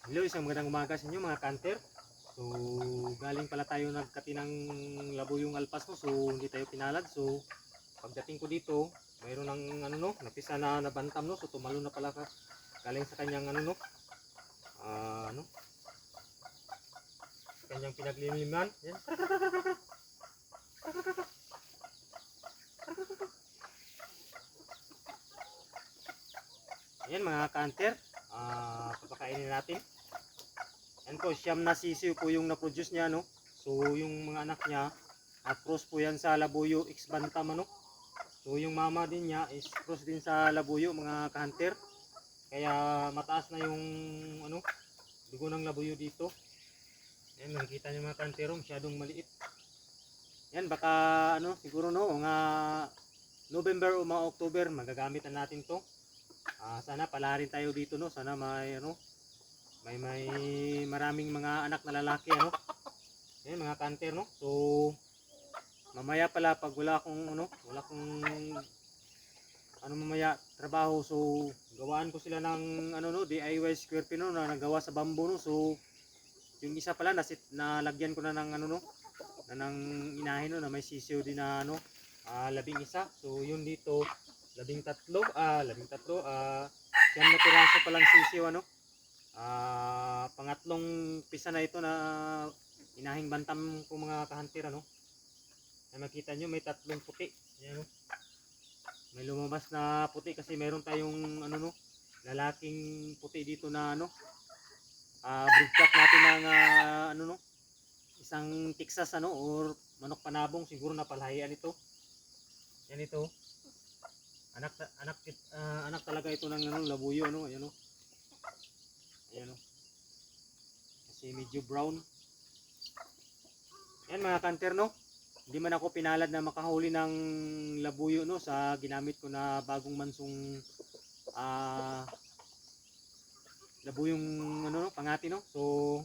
Hello, isang magandang umaga sa inyo mga kanter. So, galing pala tayo nagkati ng labuyong alpas no. So, hindi tayo pinalad. So, pagdating ko dito, mayroon ng ano no, napisa na nabantam no. So, tumalo na pala ka galing sa kanyang ano no. Ano? Sa kanyang pinagliliman. Yan. Yan mga kanter. Papakainin natin. Yan po, siyam na sisiw po yung na-produce niya no. So, yung mga anak niya at cross po yan sa labuyo X bantam ano. So yung mama din niya is cross din sa labuyo mga ka-hunter. Kaya mataas na yung ano, dugo ng labuyo dito. Yan, nakikita niyo mga ka-hunter, masyadong maliit. Yan, baka ano, siguro no, mga November o mga October magagamit na natin to. Sana pala rin tayo dito no, sana may ano, may maraming mga anak na lalaki ano. Yan mga ka-hunter no. So mamaya pala pag wala akong ano, wala akong mamaya trabaho, so gawaan ko sila ng ano no, DIY square pin no, na nagawa sa bamboo no. So yung isa pala nalagyan ko na ng ano no, na ng inahin no, na may sisiw din na ano, 11. So yun dito 13, siyam na piraso pa lang sisiw ano. Pangatlong pisa na ito na inahing bantam ko mga ka-hunter ano. Na makita nyo may tatlong puti. Ayan, no? May lumabas na puti kasi meron tayong ano no, lalaking puti dito na ano, breedcock natin ng ano no, isang Texas ano or manok panabong, siguro napalhayan ito. Yan ito. Anak talaga ito ng ano, labuyo ano, ayan no. Ayan no. Kasi medyo brown. Yan mga kanter no. Hindi man ako pinalad na makahuli ng labuyo no sa ginamit ko na bagong mansong labuyong ano no, pangati no. So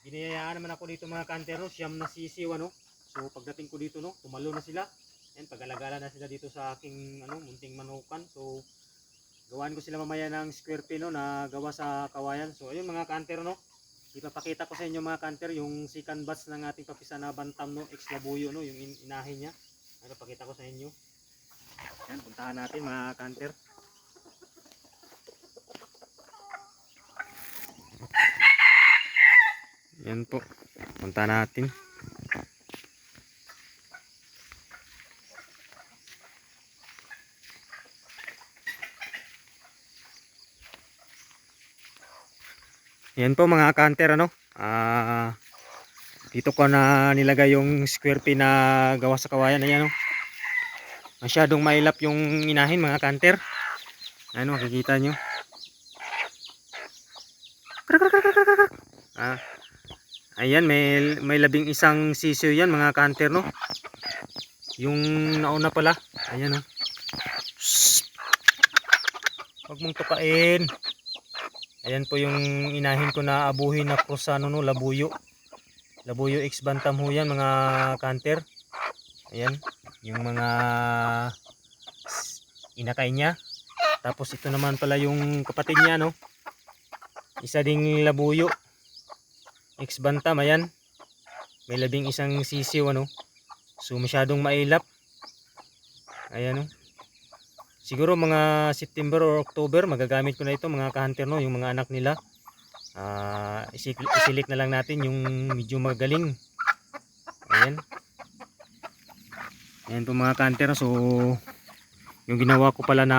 ginayayaan naman ako dito mga kanter no, siyam na sisiw ano. So pagdating ko dito no, tumalo na sila. Yan, pag-alagala na sila dito sa aking ano, munting manukan. So gawaan ko sila mamaya ng square pin no, na gawa sa kawayan. So ayun mga kanter no. Ipapakita ko sa inyo mga kanter yung second batch ng ating papisa na bantam no, ex labuyo no, yung inahin niya. Ano, pakita ko sa inyo. Yan, puntahan natin mga kanter. Yan po, puntahan natin. Yan po mga kanter ano. Dito ko na nilagay yung square pin na gawa sa kawayan. Ayan o. Masyadong mailap yung inahin mga kanter. Ano, makikita nyo. Ayan, may 11 sisiw yan mga kanter no. Yung nauna pala. Ayan o. Huwag mong tukain. Ayan po yung inahin ko na abuhin na krusano no, labuyo. Labuyo X bantam ho yan mga kanter. Ayan, yung mga inakay niya. Tapos ito naman pala yung kapatid niya no. Isa ding labuyo X bantam, ayan. May 11 sisiw ano. So masyadong mailap. Ayan no. Siguro mga September or October magagamit ko na ito mga ka-hunter no, yung mga anak nila. Isilik na lang natin yung medyo magaling. Ayan. Ayan po mga ka-hunter. So yung ginawa ko pala na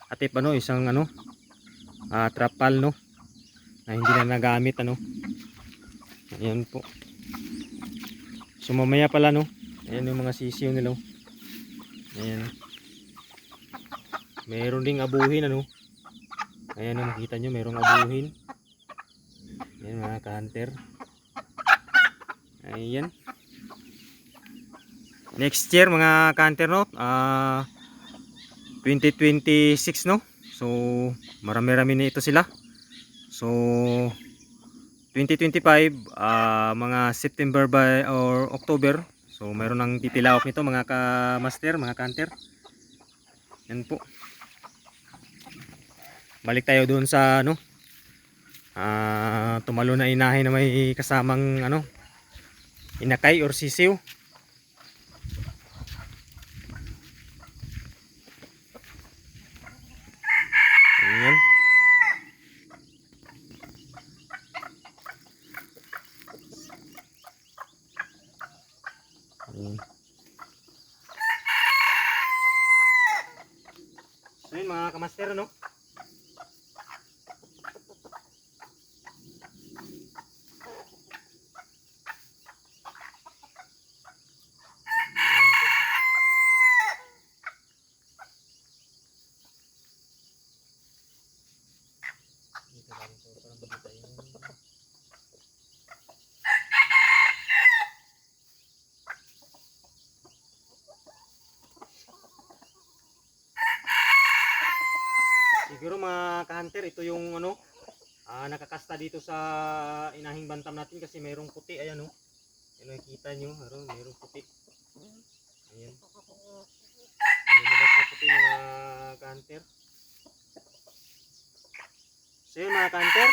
atip ano, isang ano, trapal no, na hindi na nagamit ano. Ayan po. So mamaya pala no, ayan yung mga sisiw nila. Ayan. Meron ding abuhin ano. Ayan o, makita nyo merong abuhin. Ayan mga ka-hunter. Ayan. Next year mga ka-hunter no, 2026 no. So marami-rami na ito sila. So 2025 mga September by or October. So meron nang titilawak nito mga ka-master, mga ka-hunter. Yan po. Balik tayo doon sa ano, tumalo na inahin na may kasamang ano, inakay or sisiw. Ayan. Ayan. So yun mga kamaster, no? Dito lang ito para makita yung siguro mga ka-hunter, ito yung ano, nakakasta dito sa inahing bantam natin kasi mayroong puti. Ayan, oh. Yan, nakikita nyo, mayroong puti. Ayan. Lumabas na puti mga ka-hunter. So yun mga ka-hunter,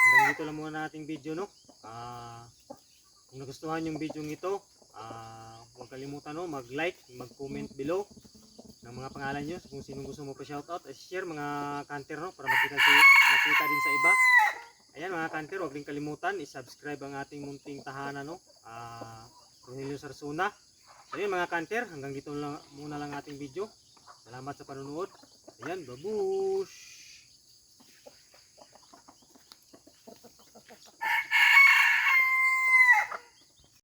hanggang dito lang muna nating video, no. Kung nagustuhan yung video ito, huwag kalimutan, no, mag-like, mag-comment below ng mga pangalan nyo kung sino gusto mo pa shoutout, share mga ka-hunter, no, para makita din sa iba. Ayan mga ka-hunter, huwag din kalimutan i-subscribe ang ating munting tahanan, no, Cornelio Sarsuna. So yun mga ka-hunter, hanggang dito lang muna lang ating video. Salamat sa panonood. Ayan, babush!